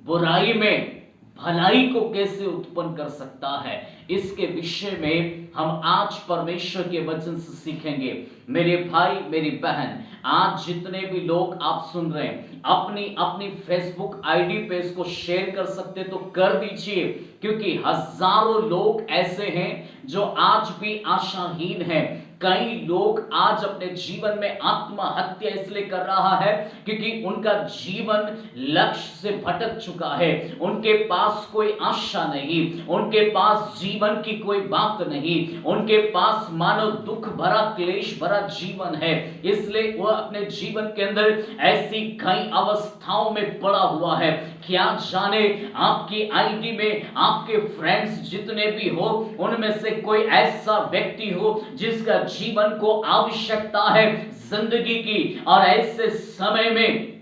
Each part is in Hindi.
बुराई में भलाई को कैसे उत्पन्न कर सकता है, इसके विषय में हम आज परमेश्वर के वचन से सीखेंगे। मेरे भाई मेरी बहन, आज जितने भी लोग आप सुन रहे हैं, अपनी अपनी फेसबुक आईडी पे इसको शेयर कर सकते तो कर दीजिए, क्योंकि हजारों लोग ऐसे हैं जो आज भी आशाहीन हैं। कई लोग आज अपने जीवन में आत्महत्या इसलिए कर रहा है क्योंकि उनका जीवन लक्ष्य से भटक चुका है। उनके पास कोई आशा नहीं, उनके पास जीवन की कोई बात नहीं, उनके पास मानो दुख भरा क्लेश भरा जीवन है। इसलिए वह अपने जीवन के अंदर ऐसी कई अवस्थाओं में पड़ा हुआ है। क्या जाने आपकी आईडी में आपके फ्रेंड्स जितने भी हो, उनमें से कोई ऐसा व्यक्ति हो जिसका जीवन को आवश्यकता है जिंदगी की, और ऐसे समय में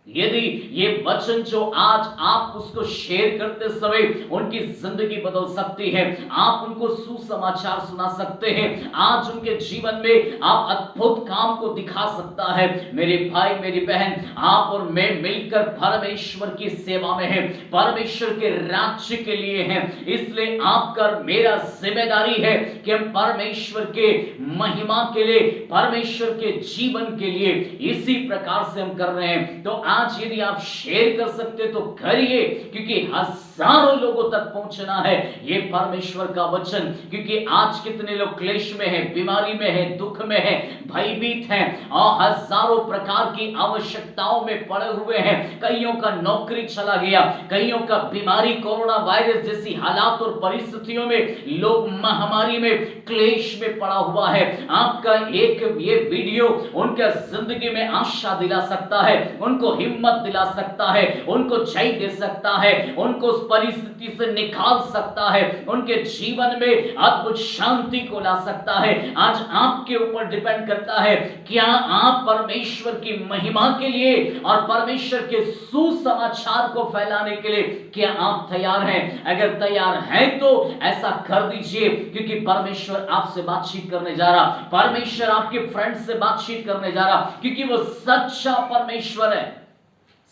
यदि ये वचन जो आज आप उसको शेयर करते समय उनकी जिंदगी बदल सकती है, आप उनको सुसमाचार सुना सकते हैं, आज उनके जीवन में आप अद्भुत काम को दिखा सकता है। मेरे भाई मेरी बहन, आप और मैं मिलकर परमेश्वर की सेवा में हैं, परमेश्वर के राज्य के लिए हैं। इसलिए आपका मेरा जिम्मेदारी है कि हम परमेश्वर के महिमा के लिए, परमेश्वर के जीवन के लिए इसी प्रकार से हम कर रहे हैं। तो आज यदि आप शेयर कर सकते तो करिए, क्योंकि हजारों लोगों तक पहुंचना है ये परमेश्वर का वचन। क्योंकि आज कितने लोग क्लेश में हैं, बीमारी में हैं, दुख में हैं, भयभीत हैं और हजारों प्रकार की आवश्यकताओं में पड़े हुए हैं। कईयों का नौकरी चला गया, कईयों का बीमारी कोरोना वायरस जैसी हालात और परिस्थितियों में लोग महामारी में क्लेश में पड़ा हुआ है। आपका एक ये वीडियो उनके जिंदगी में आशा दिला सकता है, उनको हिम्मत दिला सकता है, उनको जय दे सकता है, उनको उस परिस्थिति से निकाल सकता है, उनके जीवन में अद्भुत शांति को ला सकता है। आज आपके ऊपर डिपेंड करता है, क्या आप परमेश्वर की महिमा के लिए और परमेश्वर के सुसमाचार को फैलाने के लिए क्या आप तैयार हैं? अगर तैयार हैं तो ऐसा कर दीजिए, क्योंकि परमेश्वर आपसे बातचीत करने जा रहा, परमेश्वर आपके फ्रेंड से बातचीत करने जा रहा, क्योंकि वो सच्चा परमेश्वर है,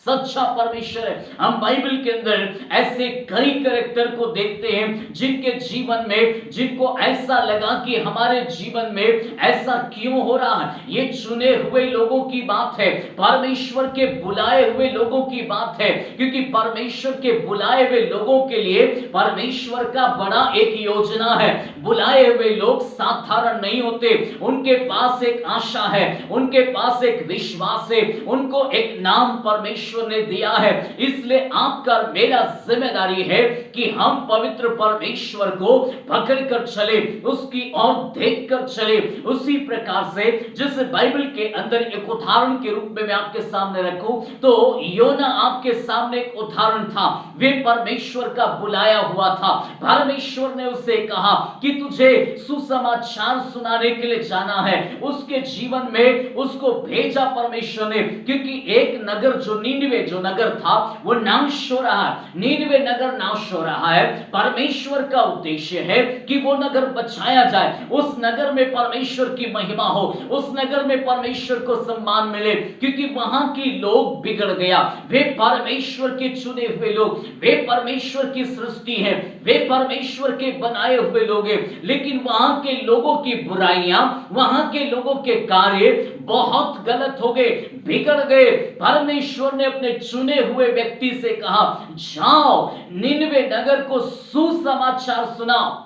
सच्चा परमेश्वर है। हम बाइबल के अंदर ऐसे कई कैरेक्टर को देखते हैं जिनके जीवन में, जिनको ऐसा लगा कि हमारे जीवन में ऐसा क्यों हो रहा है। ये चुने हुए लोगों की बात है, परमेश्वर के बुलाए हुए लोगों की बात है, क्योंकि परमेश्वर के बुलाए हुए लोगों के लिए परमेश्वर का बड़ा एक योजना है। बुलाए हुए लोग साधारण नहीं होते, उनके पास एक आशा है, उनके पास एक विश्वास है, उनको एक नाम परमेश्वर ने दिया है। इसलिए आपका मेरा जिम्मेदारी है कि हम पवित्र परमेश्वर को पकड़कर चले, उसकी ओर देखकर चले, उसी प्रकार से जिस बाइबल के अंदर एक उदाहरण के रूप में मैं आपके सामने रखूं तो योना आपके सामने एक उदाहरण था। वे परमेश्वर का बुलाया हुआ था, परमेश्वर ने उससे कहा कि तुझे सुसमाचार सुनाने के लिए जाना है। उसके जीवन में उसको भेजा परमेश्वर ने, क्योंकि एक नगर जो नीनवे जो नगर था वो नाश हो रहा है, नीनवे नगर नाश हो रहा है। परमेश्वर का उद्देश्य है कि वो नगर बचाया जाए, उस नगर में परमेश्वर की महिमा हो, उस नगर में परमेश्वर को सम्मान मिले, क्योंकि वहां के लोग बिगड़ गया। वे परमेश्वर के चुने हुए लोग, वे परमेश्वर की सृष्टि है, वे परमेश्वर के बनाए हुए लोग हैं, लेकिन वहां के लोगों की बुराइयां, वहां के लोगों के कार्य बहुत गलत हो गए, बिगड़ गए। परमेश्वर ने अपने चुने हुए व्यक्ति से कहा, जाओ निनवे नगर को सुसमाचार सुनाओ,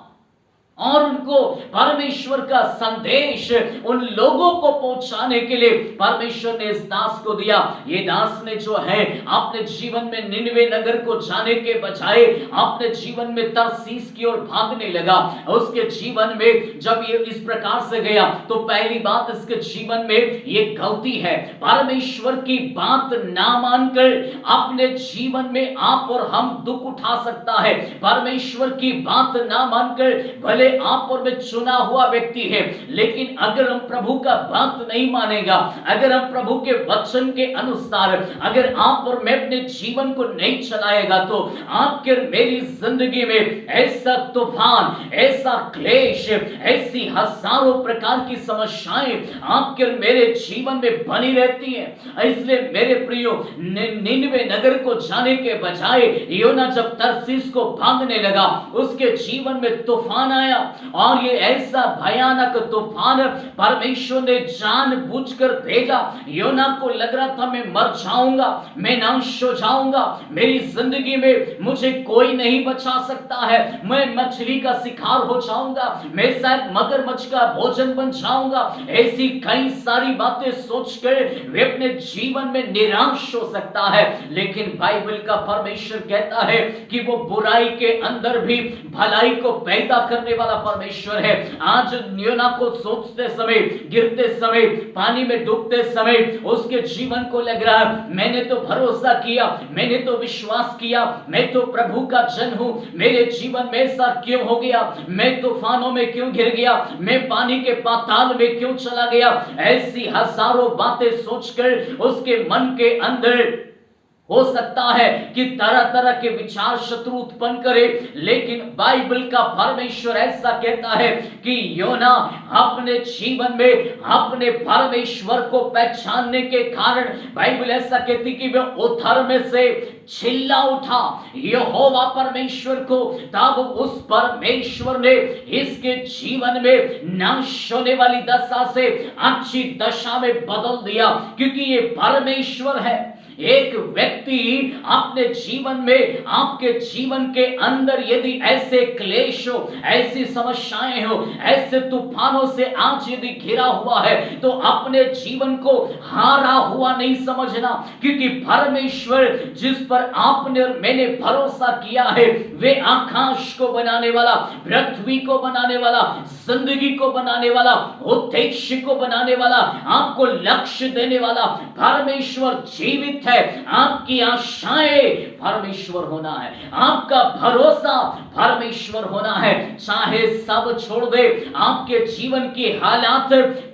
और उनको परमेश्वर का संदेश उन लोगों को पहुंचाने के लिए परमेश्वर ने इस दास को दिया। ये दास ने जो है अपने जीवन में निनवे नगर को जाने के बजाय अपने जीवन में तरसीस की ओर भागने लगा। उसके जीवन में जब ये इस प्रकार से गया तो पहली बात इसके जीवन में ये गलती है, परमेश्वर की बात ना मानकर अपने जीवन में आप और हम दुख उठा सकता है। परमेश्वर की बात ना मानकर भले भले आप और मैं चुना हुआ व्यक्ति है, लेकिन अगर हम प्रभु का बात नहीं मानेगा, अगर हम प्रभु के वचन के अनुसार अगर आप और मैं अपने जीवन को नहीं चलाएगा, तो आपके मेरी जिंदगी में ऐसा तूफान, ऐसा क्लेश, ऐसी हजारों प्रकार की समस्याएं आपके मेरे जीवन में बनी रहती हैं। इसलिए मेरे प्रियो, निनवे नगर को जाने के बजाय योना जब तरसीस को भागने लगा, उसके जीवन में तूफान आया, और ये ऐसा भयानक तूफान परमेश्वर ने जानबूझकर भेजा। योना को लग रहा था मैं मर जाऊंगा, मैं नाश हो जाऊंगा, मेरी जिंदगी में मुझे कोई नहीं बचा सकता है, मैं मछली का शिकार हो जाऊंगा, मैं शायद मगरमच्छ का भोजन बन जाऊंगा। ऐसी कई सारी बातें सोचकर वे अपने जीवन में निराश हो सकता है, लेकिन बाइबल का परमेश्वर कहता है कि वो बुराई के अंदर भी भलाई को पैदा करने वाला परमेश्वर है। आज योना को सोचते समय, गिरते समय, पानी में डूबते समय उसके जीवन को लग रहा है मैंने तो भरोसा किया, मैंने तो विश्वास किया, मैं तो प्रभु का जन हूं, मेरे जीवन में ऐसा क्यों हो गया, मैं तूफानों में क्यों गिर गया, मैं पानी के पाताल में क्यों चला गया। ऐसी हजारों बातें सोचकर उसके मन के अंदर हो सकता है कि तरह तरह के विचार शत्रु उत्पन्न करे, लेकिन बाइबल का परमेश्वर ऐसा कहता है कि योना अपने जीवन में अपने परमेश्वर को पहचानने के कारण बाइबल ऐसा कहती कि वह उथर में से चिल्ला उठा यहोवा परमेश्वर को। तब उस परमेश्वर ने इसके जीवन में नाश होने वाली दशा से अच्छी दशा में बदल दिया, क्योंकि ये परमेश्वर है। एक व्यक्ति अपने जीवन में, आपके जीवन के अंदर यदि ऐसे क्लेश हो, ऐसी समस्याएं हो, ऐसे तूफानों से आज यदि घिरा हुआ है, तो अपने जीवन को हारा हुआ नहीं समझना, क्योंकि परमेश्वर जिस पर आपने और मैंने भरोसा किया है, वे आकाश को बनाने वाला, पृथ्वी को बनाने वाला, जिंदगी को बनाने वाला, उद्देश्य को बनाने वाला, आपको लक्ष्य देने वाला परमेश्वर जीवित है। आपकी आशाएं परमेश्वर होना है, आपका भरोसा परमेश्वर होना है। चाहे सब छोड़ दे, आपके जीवन की हालात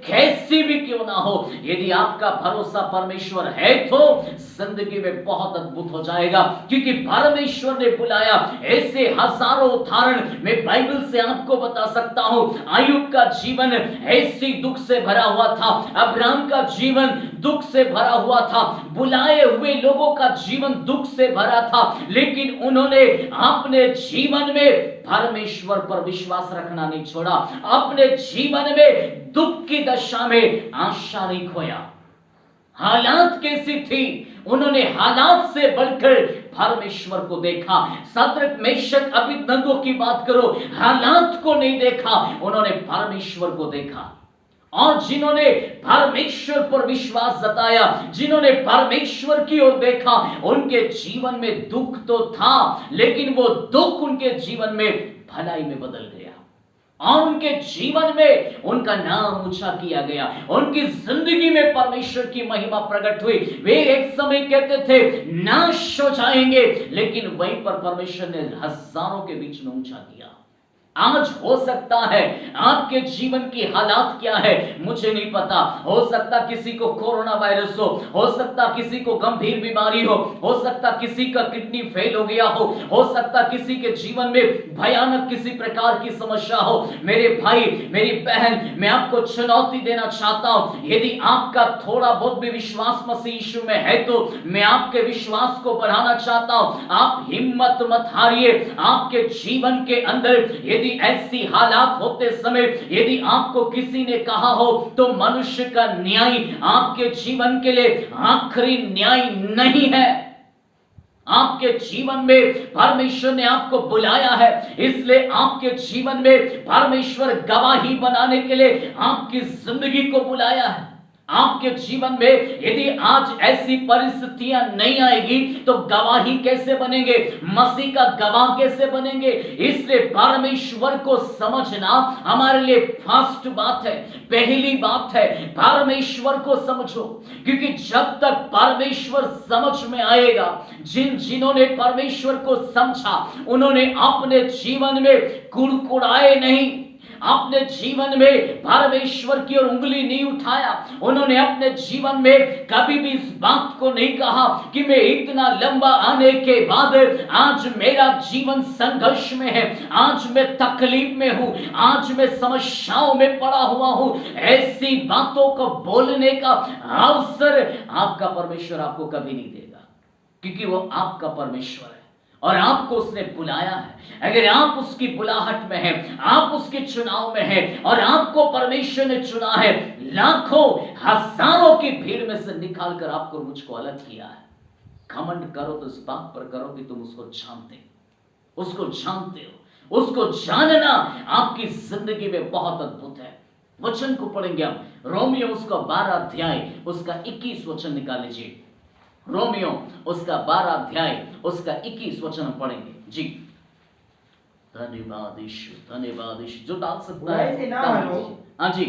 कैसी भी क्यों ना हो, यदि आपका भरोसा परमेश्वर है तो जिंदगी में बहुत अद्भुत हो जाएगा, क्योंकि परमेश्वर ने बुलाया। ऐसे हजारों उदाहरण मैं बाइबल से आपको बता सकता हूं। आयुब का जीवन ऐसी दुख से भरा हुआ था, अब्राहम का जीवन दुख से भरा हुआ था, बुलाए हुए लोगों का जीवन दुख से भरा था, लेकिन उन्होंने अपने जीवन में परमेश्वर पर विश्वास रखना नहीं छोड़ा, अपने जीवन में दुख की दशा में आशा नहीं खोया। हालात कैसी थी, उन्होंने हालात से बढ़कर परमेश्वर को देखा। सद्रक मेशक अबेदनगो की बात करो, हालात को नहीं देखा, उन्होंने परमेश्वर को देखा। और जिन्होंने परमेश्वर पर विश्वास जताया, जिन्होंने परमेश्वर की ओर देखा, उनके जीवन में दुख तो था, लेकिन वो दुख उनके जीवन में भलाई में बदल गया, और उनके जीवन में उनका नाम ऊंचा किया गया, उनकी जिंदगी में परमेश्वर की महिमा प्रकट हुई। वे एक समय कहते थे नाश हो जाएंगे, लेकिन वहीं पर परमेश्वर ने हजारों के बीच में ऊंचा किया। आज हो सकता है आपके जीवन की हालात क्या है मुझे नहीं पता, हो सकता किसी को कोरोना वायरस हो सकता किसी को गंभीर बीमारी हो सकता किसी का किडनी फेल हो गया हो सकता किसी के जीवन में भयानक किसी प्रकार की समस्या हो। मेरे भाई, मेरी बहन, मैं आपको चुनौती देना चाहता हूं, यदि आपका थोड़ा बहुत भी विश्वास मसीह यीशु में है तो मैं आपके विश्वास को बढ़ाना चाहता हूं। आप हिम्मत मत हारिए। आपके जीवन के अंदर यदि ऐसी हालात होते समय यदि आपको किसी ने कहा हो तो मनुष्य का न्याय आपके जीवन के लिए आखिरी न्याय नहीं है। आपके जीवन में परमेश्वर ने आपको बुलाया है, इसलिए आपके जीवन में परमेश्वर गवाही बनाने के लिए आपकी जिंदगी को बुलाया है। आपके जीवन में यदि आज ऐसी परिस्थितियां नहीं आएगी तो गवाही कैसे बनेंगे, मसीह का गवाह कैसे बनेंगे। इसलिए परमेश्वर को समझना हमारे लिए फर्स्ट बात है, पहली बात है, परमेश्वर को समझो, क्योंकि जब तक परमेश्वर समझ में आएगा, जिन्होंने परमेश्वर को समझा उन्होंने अपने जीवन में कुड़कुड़ाए नहीं, अपने जीवन में परमेश्वर की ओर उंगली नहीं उठाया, उन्होंने अपने जीवन में कभी भी इस बात को नहीं कहा कि मैं इतना लंबा आने के बाद आज मेरा जीवन संघर्ष में है, आज मैं तकलीफ में हूं, आज मैं समस्याओं में पड़ा हुआ हूं, ऐसी बातों को बोलने का अवसर आपका परमेश्वर आपको कभी नहीं देगा, क्योंकि वो आपका परमेश्वर है और आपको उसने बुलाया है। अगर आप उसकी बुलाहट में हैं, आप उसके चुनाव में हैं और आपको परमेश्वर ने चुना है, लाखों हजारों की भीड़ में से निकाल कर आपको मुझको अलग किया है, घमंड करो तो इस बात पर करो कि तुम उसको जानते हो। उसको जानना आपकी जिंदगी में बहुत अद्भुत है। वचन को पढ़ेंगे हम, रोमियो उसका 12 अध्याय उसका 21 वचन निकाल लीजिए। रोमियो उसका 12 अध्याय उसका 21 वचन पढ़ेंगे जी। धन्यवाद यीशु, जो डाल सकता है हाँ जी।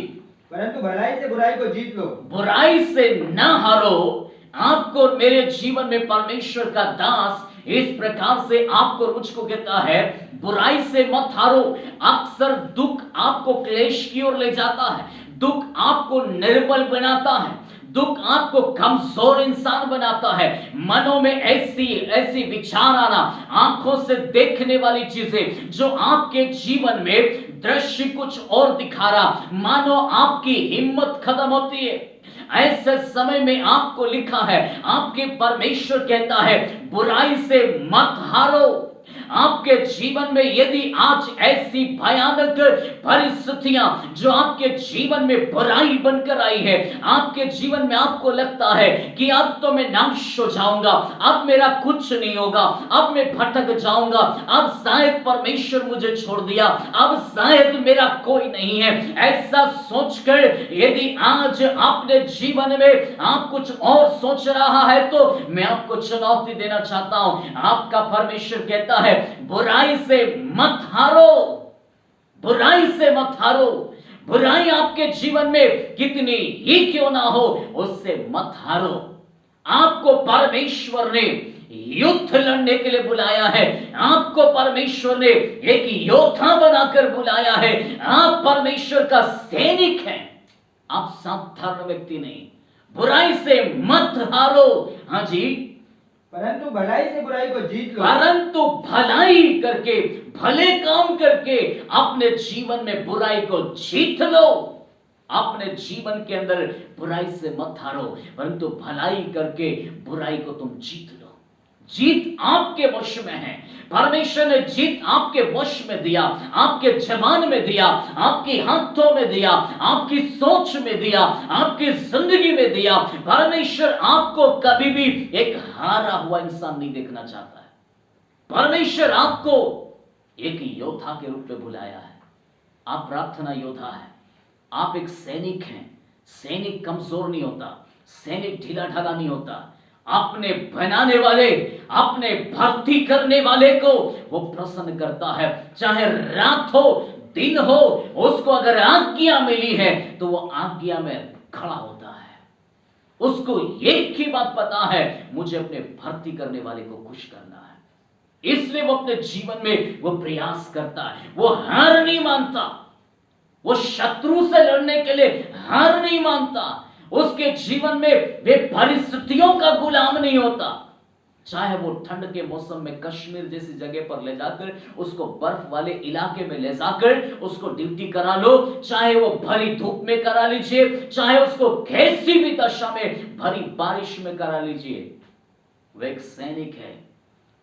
परंतु भलाई से बुराई को जीत लो। बुराई से ना हारो। आपको मेरे जीवन में परमेश्वर का दास इस प्रकार से आपको मुझको कहता है, बुराई से मत हारो। अक्सर दुख आपको क्लेश की ओर ले जाता है, दुख आपको निर्बल बनाता है, दुख आपको कमजोर इंसान बनाता है। मनों में ऐसी विचार आना, आंखों से देखने वाली चीजें जो आपके जीवन में दृश्य कुछ और दिखा रहा, मानो आपकी हिम्मत खत्म होती है। ऐसे समय में आपको लिखा है, आपके परमेश्वर कहता है बुराई से मत हारो। आपके जीवन में यदि आज ऐसी भयानक परिस्थितियां जो आपके जीवन में बुराई बनकर आई है, आपके जीवन में आपको लगता है कि अब तो मैं नाश हो जाऊंगा, अब मेरा कुछ नहीं होगा, अब मैं भटक जाऊंगा, अब शायद परमेश्वर मुझे छोड़ दिया, अब शायद मेरा कोई नहीं है, ऐसा सोचकर यदि आज अपने जीवन में आप कुछ और सोच रहा है तो मैं आपको चुनौती देना चाहता हूं। आपका परमेश्वर कहता है बुराई से मत हारो, बुराई से मत हारो। बुराई आपके जीवन में कितनी ही क्यों ना हो, उससे मत हारो। आपको परमेश्वर ने युद्ध लड़ने के लिए बुलाया है, आपको परमेश्वर ने एक योद्धा बनाकर बुलाया है। आप परमेश्वर का सैनिक हैं, आप साधारण व्यक्ति नहीं। बुराई से मत हारो। हाँ जी, परंतु भलाई से बुराई को जीत लो। परंतु भलाई करके, भले काम करके अपने जीवन में बुराई को जीत लो। अपने जीवन के अंदर बुराई से मत हारो, परंतु भलाई करके बुराई को तुम जीत लो। जीत आपके वश में है। परमेश्वर ने जीत आपके वश में दिया, आपके जबान में दिया, आपके हाथों में दिया, आपकी सोच में दिया, आपकी जिंदगी में दिया। परमेश्वर आपको कभी भी एक हारा हुआ इंसान नहीं देखना चाहता है। परमेश्वर आपको एक योद्धा के रूप में बुलाया है। आप प्रार्थना योद्धा है, आप एक सैनिक हैं। सैनिक कमजोर नहीं होता, सैनिक ढीला ढाला नहीं होता। अपने बनाने वाले, अपने भर्ती करने वाले को वो प्रसन्न करता है। चाहे रात हो दिन हो, उसको अगर आज्ञा मिली है तो वो आज्ञा में खड़ा होता है। उसको एक ही बात पता है, मुझे अपने भर्ती करने वाले को खुश करना है। इसलिए वो अपने जीवन में वो प्रयास करता है। वो हार नहीं मानता, वो शत्रु से लड़ने के लिए हार नहीं मानता। उसके जीवन में वे परिस्थितियों का गुलाम नहीं होता। चाहे वो ठंड के मौसम में कश्मीर जैसी जगह पर ले जाकर, उसको बर्फ वाले इलाके में ले जाकर उसको ड्यूटी करा लो, चाहे वो भरी धूप में करा लीजिए, चाहे उसको कैसी भी दशा में भरी बारिश में करा लीजिए, वो एक सैनिक है।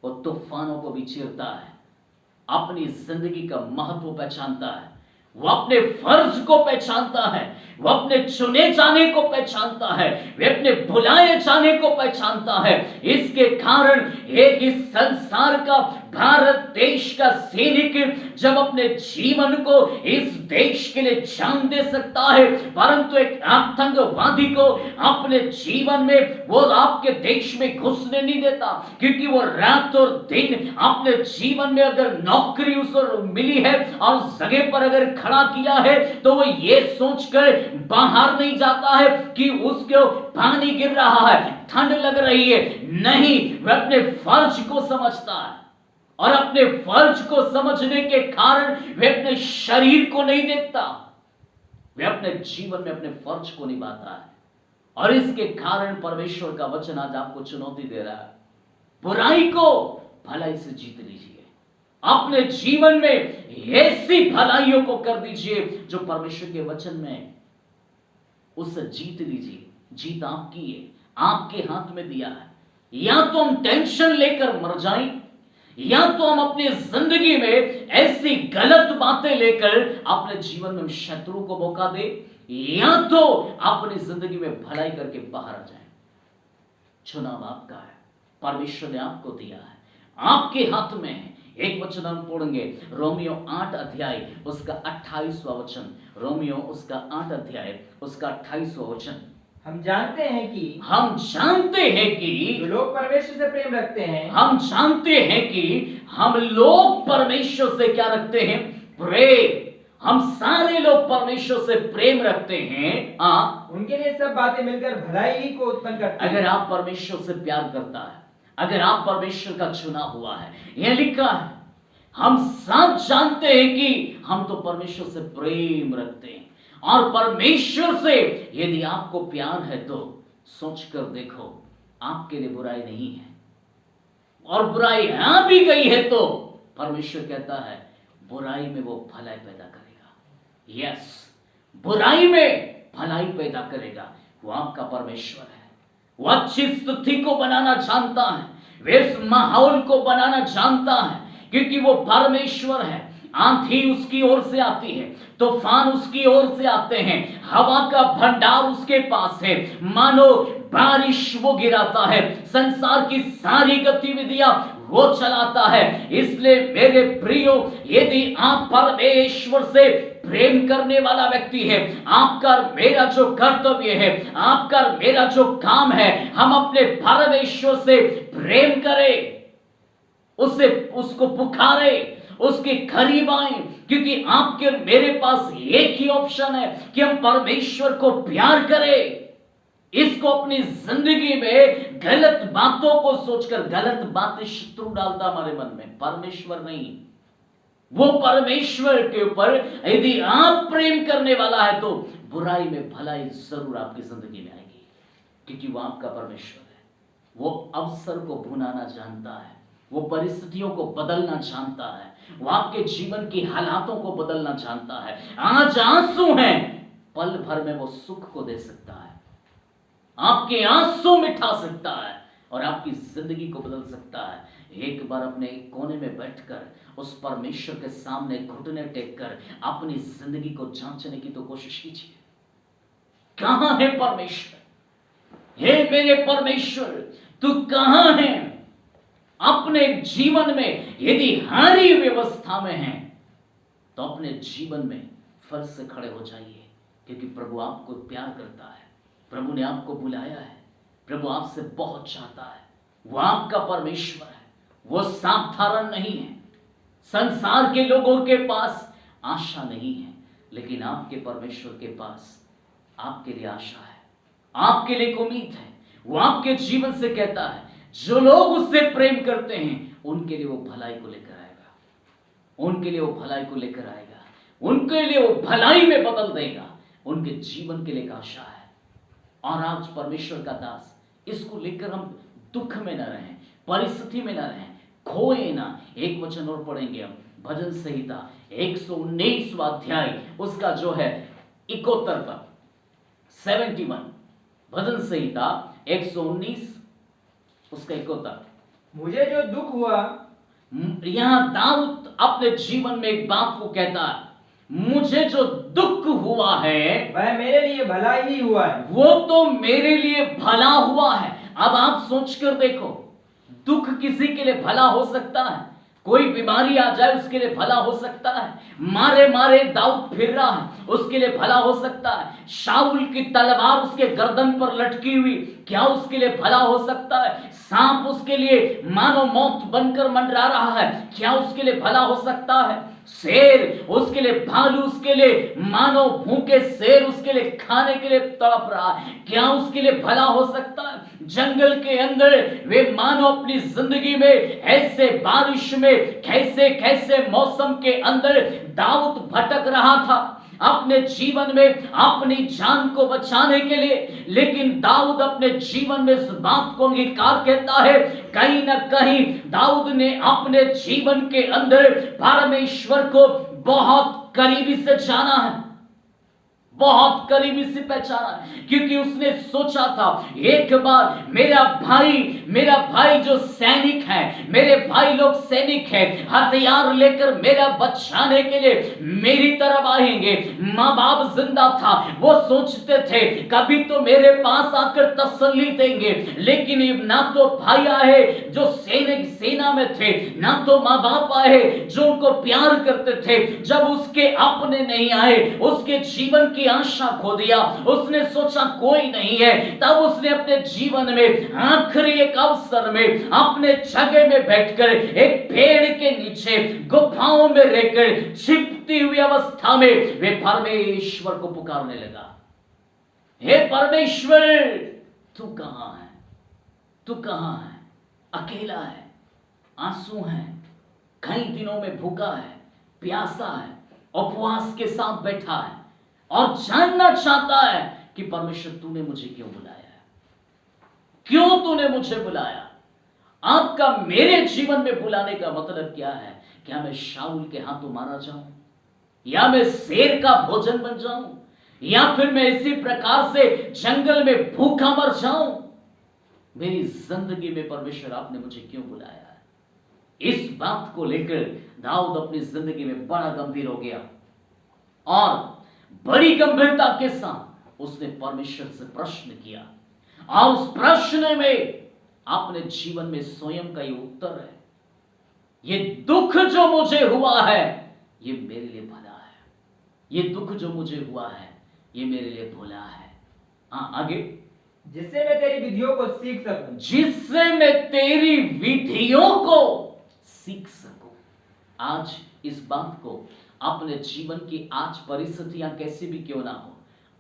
वो तूफानों को भी चीरता है, अपनी जिंदगी का महत्व पहचानता है, वो अपने फर्ज को पहचानता है, वो अपने चुने जाने को पहचानता है, वे अपने बुलाए जाने को पहचानता है। इसके कारण एक इस संसार का, भारत देश का सैनिक जब अपने जीवन को इस देश के लिए जान दे सकता है, परंतु एक आतंकवादी को अपने जीवन में वो आपके देश में घुसने नहीं देता, क्योंकि वो रात और दिन अपने जीवन में अगर नौकरी उसे मिली है और जगह पर अगर खड़ा किया है तो वो ये सोचकर बाहर नहीं जाता है कि उसको पानी गिर रहा है, ठंड लग रही है। नहीं, वह अपने फर्ज को समझता है। और अपने फर्ज को समझने के कारण वे अपने शरीर को नहीं देखता, वे अपने जीवन में अपने फर्ज को निभाता है। और इसके कारण परमेश्वर का वचन आज आपको चुनौती दे रहा है, बुराई को भलाई से जीत लीजिए। अपने जीवन में ऐसी भलाइयों को कर दीजिए जो परमेश्वर के वचन में है, उससे जीत लीजिए। जीत आपकी है, आपके हाथ में दिया है। या तो हम टेंशन लेकर मर जाएं, या तो हम अपनी जिंदगी में ऐसी गलत बातें लेकर अपने जीवन में शत्रु को मौका दे, या तो अपनी जिंदगी में भलाई करके बाहर आ जाए। चुनाव आपका है, परमेश्वर ने आपको दिया है, आपके हाथ में है। एक वचन हम पढ़ेंगे, रोमियो 8 अध्याय उसका 28वां वचन। रोमियो उसका 8 अध्याय उसका 28वां वचन। हम जानते हैं कि जो लोग परमेश्वर से प्रेम रखते हैं, हम जानते हैं कि हम लोग परमेश्वर से क्या रखते हैं? प्रेम। हम सारे लोग परमेश्वर से प्रेम रखते हैं। उनके लिए सब बातें मिलकर भलाई ही को उत्पन्न करती हैं। अगर आप परमेश्वर से प्यार करता है, अगर आप परमेश्वर का चुना हुआ है, यह लिखा है, हम सब जानते हैं कि हम तो परमेश्वर से प्रेम रखते हैं। और परमेश्वर से यदि आपको प्यार है तो सोच कर देखो, आपके लिए बुराई नहीं है। और बुराई आ भी गई है तो परमेश्वर कहता है बुराई में वो भलाई पैदा करेगा। यस, बुराई में भलाई पैदा करेगा। वो आपका परमेश्वर है। वो अच्छी स्थिति को बनाना जानता है, वे इस माहौल को बनाना जानता है, क्योंकि वो परमेश्वर है। आंधी उसकी ओर से आती है, तूफान उसकी ओर से आते हैं, हवा का भंडार उसके पास है, मानो बारिश वो गिराता है, संसार की सारी गतिविधियां वो चलाता है। इसलिए मेरे प्रियो, यदि आप परमेश्वर से प्रेम करने वाला व्यक्ति है, आपका मेरा जो कर्तव्य है, आपका मेरा जो काम है, हम अपने परमेश्वर से प्रेम करें, उसको पुकारे, उसके करीब आए, क्योंकि आपके मेरे पास एक ही ऑप्शन है कि हम परमेश्वर को प्यार करें। इसको अपनी जिंदगी में गलत बातों को सोचकर, गलत बातें शत्रु डालता हमारे मन में, परमेश्वर नहीं। वो परमेश्वर के ऊपर यदि आप प्रेम करने वाला है तो बुराई में भलाई जरूर आपकी जिंदगी में आएगी, क्योंकि वो आपका परमेश्वर है। वो अवसर को भुनाना जानता है, वो परिस्थितियों को बदलना जानता है, वो आपके जीवन की हालातों को बदलना जानता है। आज आंसू हैं, पल भर में वो सुख को दे सकता है, आपके आंसू मिटा सकता है और आपकी जिंदगी को बदल सकता है। एक बार अपने एक कोने में बैठकर उस परमेश्वर के सामने घुटने टेककर अपनी जिंदगी को जांचने की तो कोशिश कीजिए। कहां है परमेश्वर? हे मेरे परमेश्वर, तू कहां है? अपने जीवन में यदि हारी व्यवस्था में है तो अपने जीवन में फर्ज से खड़े हो जाइए, क्योंकि प्रभु आपको प्यार करता है, प्रभु ने आपको बुलाया है, प्रभु आपसे बहुत चाहता है। वो आपका परमेश्वर है, वो साधारण नहीं है। संसार के लोगों के पास आशा नहीं है, लेकिन आपके परमेश्वर के पास आपके लिए आशा है, आपके लिए उम्मीद है। वो आपके जीवन से कहता है जो लोग उससे प्रेम करते हैं उनके लिए वो भलाई को लेकर आएगा, उनके लिए वो भलाई को लेकर आएगा, उनके लिए वो भलाई में बदल देगा। उनके जीवन के लिए आशा है। और आज परमेश्वर का दास, इसको लेकर हम दुख में न रहें, परिस्थिति में न रहें, खोए ना। एक वचन और पढ़ेंगे हम, भजन संहिता 119वां अध्याय उसका जो है 71 तक, 71, भजन संहिता 119 उसका 71। मुझे जो दुख हुआ, यहां दाऊद अपने जीवन में एक बात को कहता है, मुझे जो दुख हुआ है वह मेरे लिए भला ही हुआ है। वो तो मेरे लिए भला हुआ है। अब आप सोच कर देखो, दुख किसी के लिए भला हो सकता है, कोई बीमारी आ जाए उसके लिए भला हो सकता है, मारे मारे दाऊद फिर रहा है उसके लिए भला हो सकता है, शाऊल की तलवार उसके गर्दन पर लटकी हुई क्या उसके लिए भला हो सकता है, सांप उसके लिए मानो मौत बनकर मंडरा रहा है क्या उसके लिए भला हो सकता है, शेर उसके लिए, भालू उसके लिए, मानो भूखे शेर उसके लिए खाने के लिए तड़प रहा है क्या उसके लिए भला हो सकता है। जंगल के अंदर वे मानो अपनी जिंदगी में ऐसे बारिश में में कैसे कैसे मौसम के अंदर दाऊद भटक रहा था अपने जीवन में अपनी जान को बचाने के लिए, लेकिन दाऊद अपने जीवन में इस बात को अंगीकार कहता है, कहीं ना कहीं दाऊद ने अपने जीवन के अंदर परमेश्वर को बहुत करीबी से जाना है, बहुत करीबी से पहचाना, क्योंकि उसने सोचा था एक बार मेरा भाई जो सैनिक है, मेरे भाई लोग सैनिक हैं, हथियार लेकर मेरा बचाने के लिए मेरी तरफ आएंगे। माँ बाप जिंदा था, वो सोचते थे कभी तो मेरे पास आकर तसल्ली देंगे, लेकिन ना तो भाई आए जो सैनिक सेना में थे, ना तो माँ बाप आए जो उनको प्यार करते थे। जब उसके अपने नहीं आए, उसके जीवन की आशा खो दिया, उसने सोचा कोई नहीं है। तब उसने अपने जीवन में आखिरी एक अवसर में अपने जगह में बैठकर एक पेड़ के नीचे गुफाओं में रहकर छिपती हुई अवस्था में वे परमेश्वर को पुकारने लगा, हे परमेश्वर तू कहां है, तू कहां है? अकेला है, आंसू है, कई दिनों में भूखा है, प्यासा है, उपवास के साथ बैठा है और जानना चाहता है कि परमेश्वर तूने मुझे क्यों बुलाया है, क्यों तूने मुझे बुलाया? आपका मेरे जीवन में बुलाने का मतलब क्या है? क्या मैं शाऊल के हाथों मारा जाऊं, या मैं शेर का भोजन बन जाऊं, या फिर मैं इसी प्रकार से जंगल में भूखा मर जाऊं? मेरी जिंदगी में परमेश्वर आपने मुझे क्यों बुलाया है? इस बात को लेकर दाऊद अपनी जिंदगी में बड़ा गंभीर हो गया और बड़ी गंभीरता के साथ उसने परमेश्वर से प्रश्न किया, और उस प्रश्न में अपने जीवन में स्वयं का ये उत्तर है, ये दुख जो मुझे हुआ है ये मेरे लिए भला है, ये दुख जो मुझे हुआ है ये मेरे लिए भला है। हाँ आगे, जिससे मैं तेरी विधियों को सीख सकूं, जिससे मैं तेरी विधियों को सीख सकूं। आज इस बात को अपने जीवन की आज परिस्थितियां कैसी भी क्यों ना हो,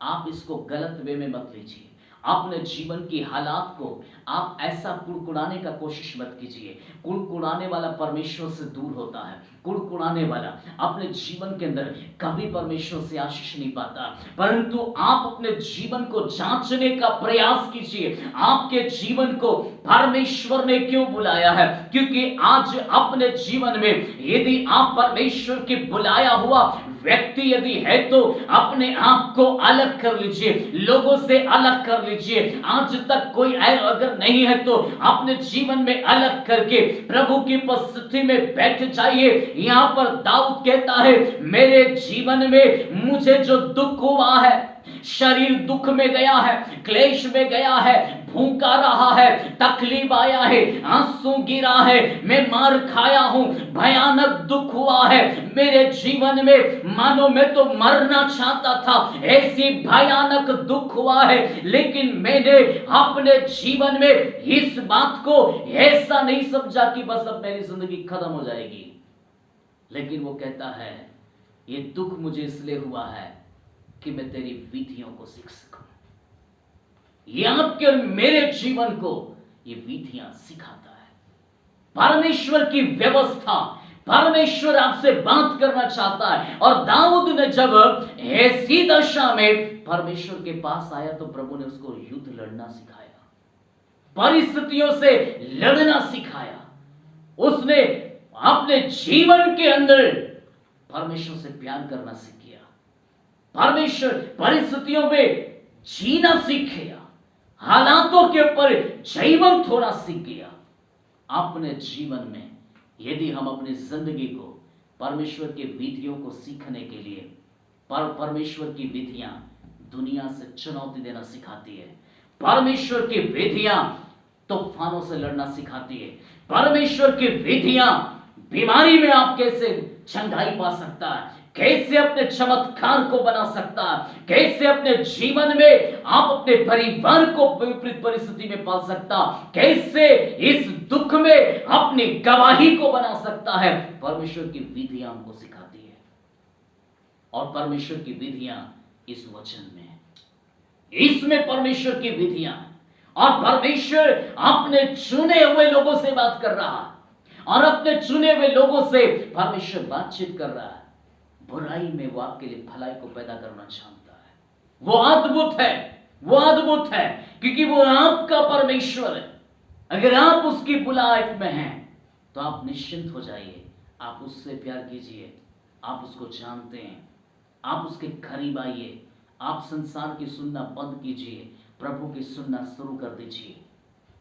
आप इसको गलत वे में मत लीजिए। अपने जीवन की हालात को आप ऐसा कुड़कुड़ाने का कोशिश मत कीजिए। कुड़कुड़ाने वाला परमेश्वर से दूर होता है। कुड़कुड़ाने वाला अपने जीवन के अंदर कभी परमेश्वर से आशीष नहीं पाता। परंतु आप अपने जीवन को जांचने का प्रयास कीजिए, आपके जीवन को परमेश्वर ने क्यों बुलाया है। क्योंकि आज अपने जीवन में यदि आप परमेश्वर के बुलाया हुआ व्यक्ति यदि है तो अपने आप को अलग कर लीजिए, लोगों से अलग कर लीजिए। आज तक कोई अगर नहीं है तो अपने जीवन में अलग करके प्रभु की उपस्थिति में बैठ जाइए। यहां पर दाऊद कहता है, मेरे जीवन में मुझे जो दुख हुआ है, शरीर दुख में गया है, क्लेश में गया है, भूखा रहा है, तकलीफ आया है, आंसू गिरा है, मैं मार खाया हूं, भयानक दुख हुआ है मेरे जीवन में, मानो मैं तो मरना चाहता था, ऐसी भयानक दुख हुआ है। लेकिन मैंने अपने जीवन में इस बात को ऐसा नहीं समझा कि बस अब मेरी जिंदगी खत्म हो जाएगी। लेकिन वो कहता है, ये दुख मुझे इसलिए हुआ है कि मैं तेरी विधियों को सीख सकूं। ये आपके और मेरे जीवन को ये विधियां सिखाता है। परमेश्वर की व्यवस्था, परमेश्वर आपसे बात करना चाहता है। और दाऊद ने जब ऐसी दशा में परमेश्वर के पास आया तो प्रभु ने उसको युद्ध लड़ना सिखाया, परिस्थितियों से लड़ना सिखाया। उसने अपने जीवन के अंदर परमेश्वर से प्यार करना सीख गया, परमेश्वर परिस्थितियों में जीना सीख गया, हालातों के ऊपर जीवन थोड़ा सीख गया। अपने जीवन में यदि हम अपनी जिंदगी को परमेश्वर के विधियों को सीखने के लिए, परमेश्वर की विधियां दुनिया से चुनौती देना सिखाती है। परमेश्वर की विधियां तूफानों से लड़ना सिखाती है। परमेश्वर की विधियां बीमारी में आप कैसे चंगाई पा सकता है, कैसे अपने चमत्कार को बना सकता है, कैसे अपने जीवन में आप अपने परिवार को विपरीत परिस्थिति में पा सकता, कैसे इस दुख में अपनी गवाही को बना सकता है। परमेश्वर की विधियां हमको सिखाती है। और परमेश्वर की विधियां इस वचन में, इसमें परमेश्वर की विधियां, और परमेश्वर अपने चुने हुए लोगों से बात कर रहा है। और अपने चुने हुए लोगों से परमेश्वर बातचीत कर रहा है। बुराई में वो आपके लिए भलाई को पैदा करना चाहता है। वो अद्भुत है, वो अद्भुत है, क्योंकि वो आपका परमेश्वर है। अगर आप उसकी बुलाहट में हैं तो आप निश्चिंत हो जाइए, आप उससे प्यार कीजिए, आप उसको जानते हैं, आप उसके करीब आइए, आप संसार की सुनना बंद कीजिए, प्रभु की सुनना शुरू कर दीजिए।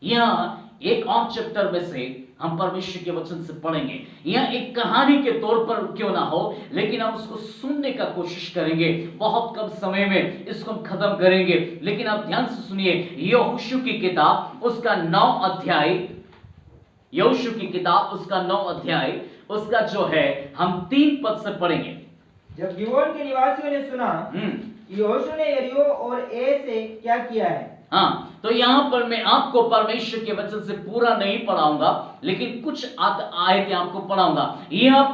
यहाँ एक और चैप्टर में से हम परमेश्वर के वचन से पढ़ेंगे। यहाँ एक कहानी के तौर पर क्यों ना हो, लेकिन हम उसको सुनने का कोशिश करेंगे। बहुत कम समय में इसको हम खत्म करेंगे, लेकिन आप ध्यान से सुनिए। यहोशू की किताब उसका 9 अध्याय, यहोशू की किताब उसका 9 अध्याय, उसका जो है हम 3 पद से पढ़ेंगे। जब गिबोन के निवासियों ने सुना कि यहोशू ने यरीहो और ए से क्या किया है। हाँ, तो यहां पर मैं आपको परमेश्वर के वचन से पूरा नहीं पढ़ाऊंगा, लेकिन कुछ आयतें आपको पढ़ाऊंगा। यहां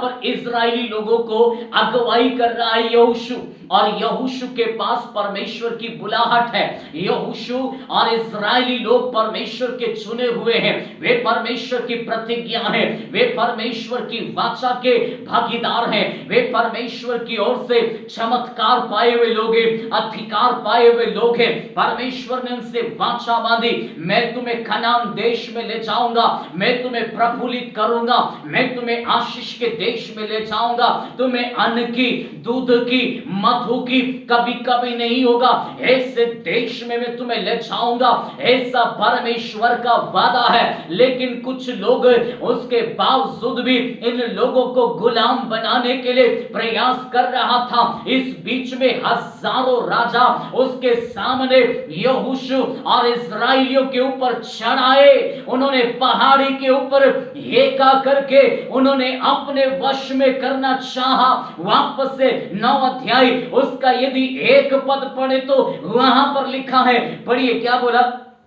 पर इजरायली लोगों को अगुवाई कर रहा है यहोशू, और यहोशू के पास परमेश्वर की बुलाहट है। यहोशू और इजरायली लोग परमेश्वर के चुने हुए हैं, वे परमेश्वर की प्रतिज्ञा है, वे परमेश्वर की वाचा के भागीदार हैं, वे परमेश्वर की ओर से चमत्कार पाए हुए लोग हैं, अधिकार पाए हुए लोग हैं। परमेश्वर ने उनसे वाचा बांधी, मैं तुम्हें कनान देश में ले जाऊंगा, मैं तुम्हें प्रफुल्लित करूंगा, मैं तुम्हें आशीष के देश में ले जाऊंगा, तुम्हें अन्न की, दूध की, मधु की कभी कभी नहीं होगा, ऐसे देश में मैं तुम्हें ले जाऊंगा, ऐसा परमेश्वर का वादा है। लेकिन कुछ लोग उसके बावजूद भी इन लोगों को गुलाम बनाने के लिए प्रयास कर रहा था। इस बीच में हजारों राजा उसके सामने यहोशू और इस्राएलियों के ऊपर चढ़ आए। उन्होंने पहाड़ी के ऊपर एका करके उन्होंने अपने वश में करना चाहा। वापस से 9 अध्याय उसका यदि 1 पद पढ़े तो वहां पर लिखा है, पढ़िए क्या बोला।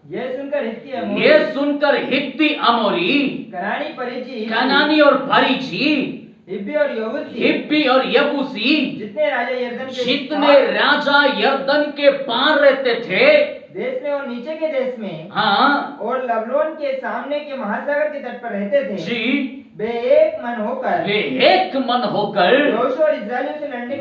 यह सुनकर हित्ती अमोरी, कनानी और परिजी, हिब्बी और यबूसी, जितने राजा यरदन के पार रहते थे देश में और नीचे के देश में, हाँ, और लबनोन के सामने के महासागर के तट पर रहते थे जी, वे एक मन होकर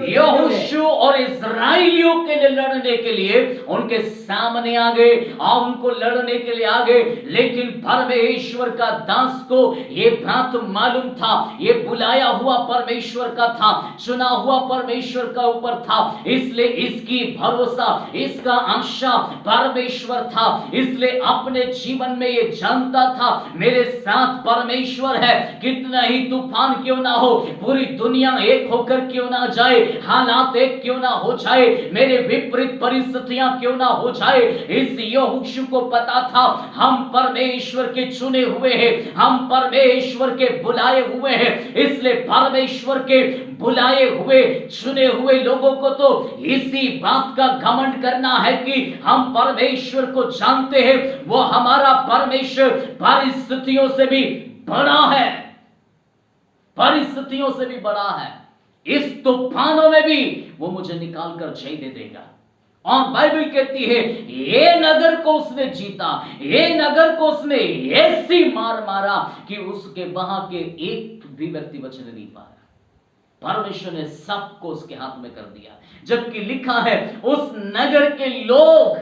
यहोशू और इस्राएलियों के लिए लड़ने के लिए उनके सामने आ गए और उनको लड़ने के लिए आ गए। लेकिन परमेश्वर का दास को ये बात मालूम था, ये बुलाया हुआ परमेश्वर का था, चुना हुआ परमेश्वर का ऊपर था, इसलिए इसकी भरोसा, इसका आशा परमेश्वर था। इसलिए अपने जीवन में ये जानता था मेरे साथ परमेश्वर है। कितना ही तूफान क्यों ना हो, पूरी दुनिया एक होकर क्यों ना जाए, हालात एक क्यों ना हो जाए, मेरे विपरीत परिस्थितियां क्यों ना हो जाए, इस यहोशू को पता था हम परमेश्वर के चुने हुए हैं, हम परमेश्वर के बुलाए हुए हैं। इसलिए परमेश्वर के बुलाए हुए चुने हुए लोगों को तो इसी बात का घमंड करना है कि हम परमेश्वर को जानते हैं, वो हमारा परमेश्वर परिस्थितियों से भी बड़ा है, परिस्थितियों से भी बड़ा है। इस तूफानों में भी वो मुझे निकाल कर जय दे देगा। और बाइबल कहती है ये नगर को उसने जीता, ये नगर को उसने ऐसी मार मारा कि उसके वहां के एक भी व्यक्ति बचने नहीं पाया। परमेश्वर ने सबको उसके हाथ में कर दिया, जबकि लिखा है उस नगर के लोग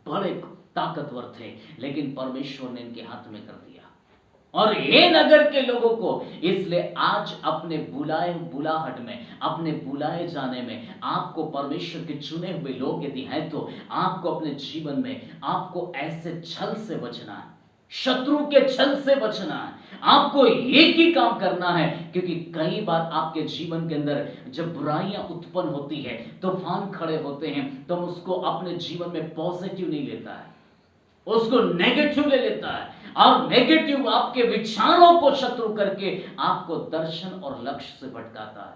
बड़े ताकतवर थे, लेकिन परमेश्वर ने इनके हाथ में कर दिया। और ये नगर के लोगों को इसलिए आज अपने बुलाहट में, अपने बुलाए जाने में, आपको परमेश्वर के चुने हुए लोग यदि हैं तो आपको अपने जीवन में आपको ऐसे छल से बचना है, शत्रु के छल से बचना है। आपको एक ही काम करना है, क्योंकि कई बार आपके जीवन के अंदर जब बुराइयां उत्पन्न होती है, तूफान खड़े होते हैं, तो उसको अपने जीवन में पॉजिटिव नहीं लेता है, उसको नेगेटिव ले लेता है, और नेगेटिव आपके विचारों को शत्रु करके आपको दर्शन और लक्ष्य से भटकाता है,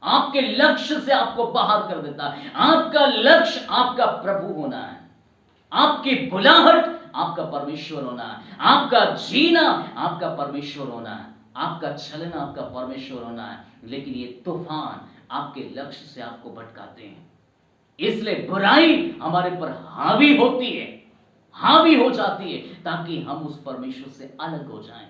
आपके लक्ष्य से आपको बाहर कर देता है। आपका लक्ष्य आपका प्रभु होना है, आपकी बुलाहट आपका परमेश्वर होना है, आपका जीना आपका परमेश्वर होना है, आपका चलना आपका परमेश्वर होना है। लेकिन ये तूफान आपके लक्ष्य से आपको भटकाते हैं। इसलिए बुराई हमारे पर हावी होती है, हावी हो जाती है ताकि हम उस परमेश्वर से अलग हो जाएं,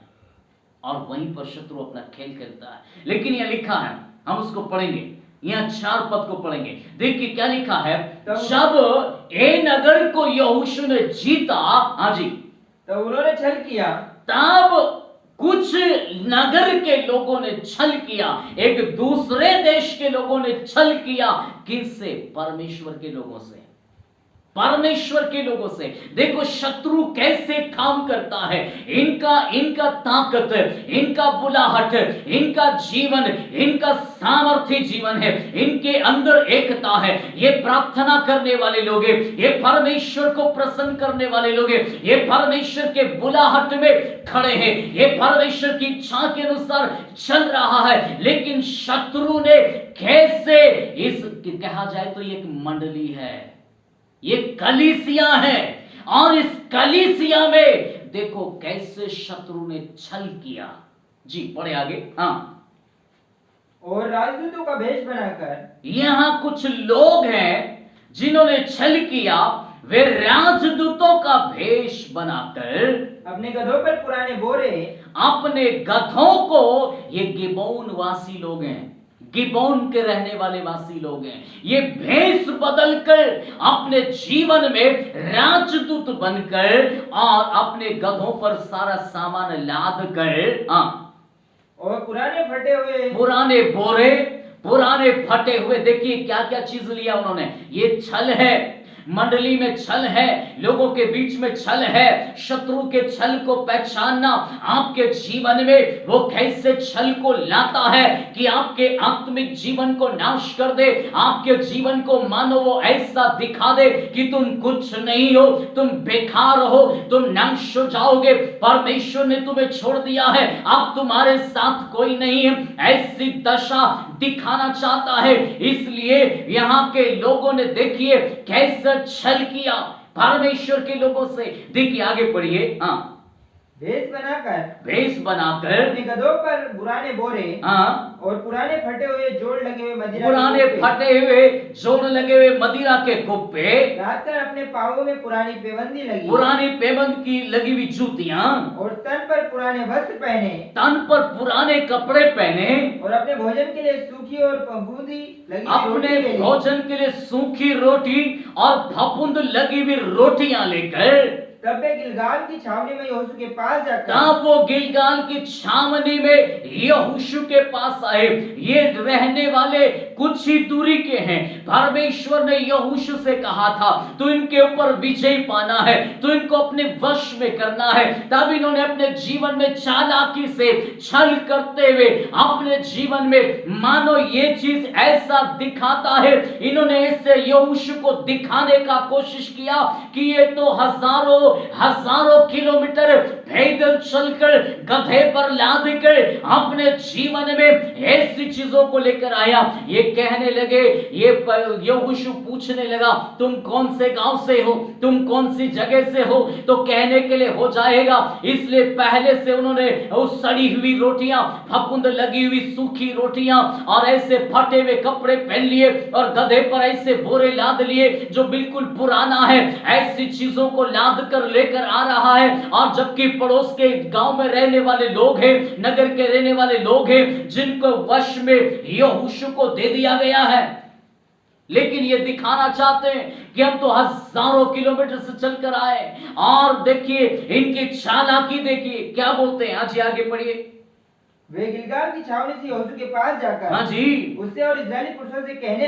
और वहीं पर शत्रु अपना खेल खेलता है। लेकिन यह लिखा है, हम उसको पढ़ेंगे, यहाँ 4 पद को पढ़ेंगे। देखिए क्या लिखा है, जब ए नगर को यहोशू ने जीता, हाँ जी, तो उन्होंने छल किया, तब कुछ नगर के लोगों ने छल किया, एक दूसरे देश के लोगों ने छल किया। किससे? परमेश्वर के लोगों से, परमेश्वर के लोगों से। देखो शत्रु कैसे काम करता है, इनका ताकत, इनका बुलाहट, इनका जीवन, इनका सामर्थ्य जीवन है, इनके अंदर एकता है। ये प्रार्थना करने वाले लोग हैं, ये परमेश्वर को प्रसन्न करने वाले लोग हैं, ये परमेश्वर के बुलाहट में खड़े हैं, ये परमेश्वर की इच्छा के अनुसार चल रहा है। लेकिन शत्रु ने कैसे, इस कहा जाए तो ये एक मंडली है, ये कलीसिया है, और इस कलीसिया में देखो कैसे शत्रु ने छल किया। जी पढ़े आगे। हाँ, और राजदूतों का भेष बनाकर, यहां कुछ लोग हैं जिन्होंने छल किया, वे राजदूतों का भेष बनाकर अपने गधों पर पुराने बोरे, अपने गधों को, ये गिबोन वासी लोग हैं, गिबोन के रहने वाले वासी लोग हैं, ये भेष बदलकर अपने जीवन में राजदूत बनकर और अपने गधों पर सारा सामान लाद कर, और पुराने फटे हुए, पुराने बोरे, पुराने फटे हुए, देखिए क्या क्या चीज लिया उन्होंने। ये छल है, मंडली में छल है, लोगों के बीच में छल है। शत्रु के छल को पहचानना, आपके जीवन में वो कैसे छल को लाता है कि आपके आत्मिक जीवन को नाश कर दे, आपके जीवन को मानो वो ऐसा दिखा दे कि तुम कुछ नहीं हो, तुम बेकार हो, तुम नाश हो जाओगे, परमेश्वर ने तुम्हें छोड़ दिया है, अब तुम्हारे साथ कोई नहीं है, ऐसी दशा दिखाना चाहता है। इसलिए यहां के लोगों ने देखिए कैसे छल किया परमेश्वर के लोगों से। देखिए आगे पढ़िए। भेष बनाकर, भेष बनाकर अपने गधों पर पुराने बोरे, और पुराने फटे हुए जोड़ लगे हुए मदिरा, पुराने फटे हुए जोड़ लगे हुए मदिरा के कुप्पे, लादकर अपने पांवों में पुरानी पेबंदी लगी, पुरानी पेबंद की लगी हुई जूतियां, और तन पर पुराने वस्त्र पहने, तन पर पुराने कपड़े पहने, और अपने भोजन के लिए सूखी और फफूंदी लगी हुई अपने रोटी ले ली। भोजन के लिए सूखी रोटी और फफूंद लगी हुई रोटियां लेकर, तब वे गिलगाल की छावनी में यहोशू के पास जाकर, तब वो गिलगाल की छावनी में यहोशू के पास आए। ये रहने वाले कुछ ही दूरी के हैं। परमेश्वर ने यहोशू से कहा था तो इनके ऊपर विजय पाना है, तो इनको अपने वश में करना है। तब इन्होंने अपने जीवन में चालाकी से छल करते हुए अपने जीवन में मानो ये चीज ऐसा दिखाता है, इन्होंने इससे यहोशू को दिखाने का कोशिश किया कि ये तो हजारों किलोमीटर पैदल चलकर गधे पर लाद कर अपने जीवन में ऐसी चीजों को लेकर आया। ये कहने लगे, ये यहोशू पूछने लगा तुम कौन से गांव से हो, तुम कौन सी जगह से हो, तो कहने के लिए हो जाएगा। इसलिए पहले से उन्होंने उस सड़ी हुई रोटियां, फफूंद लगी हुई सूखी रोटियां और ऐसे फटे हुए कपड़े पहन लिए और गधे पर ऐसे बोरे लाद लिए जो बिल्कुल पुराना है। ऐसी चीजों को लाद कर लेकर आ रहा है, और जबकि पड़ोस के गांव में रहने वाले लोग हैं, नगर के रहने वाले लोग हैं, जिनको वश में यहोशू को दे दिया गया है, लेकिन ये दिखाना चाहते हैं कि हम तो हजारों किलोमीटर से चलकर आए। और देखिए इनकी चालाकी, देखिए क्या बोलते हैं। आज आगे पढ़िए। वे गिलगाल की छावनी से यहोशू के पास जाकर, हाँ जी, उससे और इस्राएली पुरुषों से कहने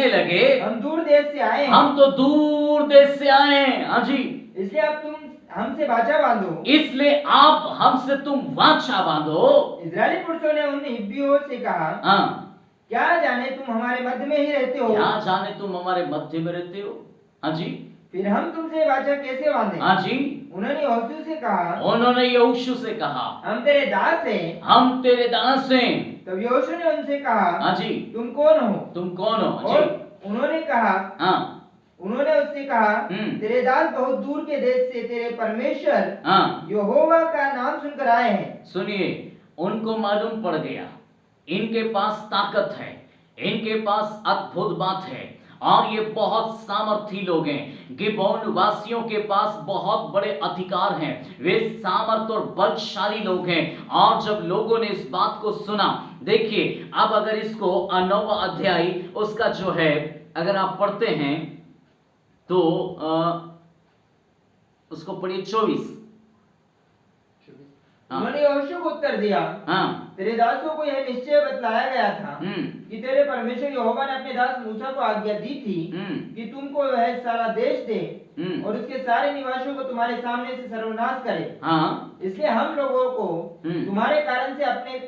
लगे, हम दूर देश से आए हैं, हम तो दूर देश से आए हैं। हाँ जी, इसलिए अब तुम हमसे वाचा बांधो, इसलिए आप हमसे तुम वाचा बांधो। इस्राएली पुरुषों ने उन हिब्बियों से कहा, क्या जाने तुम हमारे मध्य में ही रहते हो, क्या जाने तुम हमारे मध्य में रहते हो। हाँ जी, फिर हम तुमसे वाचा कैसे बांधे। हाँ जी, उन्होंने यहोशू से कहा, उन्होंने यहोशू से कहा हम तेरे दास हैं, हम तेरे दास हैं। तब यहोशू ने उनसे कहा, हाँ जी, तुम कौन हो, तुम कौन हो। हाँ और जी, उन्होंने उससे कहा, तेरे दास बहुत दूर के देश से तेरे परमेश्वर यहोवा का नाम सुनकर आए हैं। सुनिए, उनको मालूम पड़ गया इनके पास ताकत है, इनके पास अद्भुत बात है, और ये बहुत सामर्थी लोग हैं। गिबोन वासियों के पास बहुत बड़े अधिकार हैं, वे सामर्थ और बलशाली लोग हैं। और जब लोगों ने इस बात को सुना, देखिए अब अगर इसको 9वां अध्याय उसका जो है अगर आप पढ़ते हैं तो उसको पढ़िए 24। उन्होंने यहोशू को उत्तर दिया, तेरे दास को यह निश्चय बतलाया गया था कि तेरे परमेश्वर यहोवा ने अपने दास मूसा को आज्ञा दी थी कि तुमको वह सारा देश दे और उसके सारे निवासियों को तुम्हारे सामने से सर्वनाश करे। इसलिए हम लोगों को तुम्हारे कारण से अपने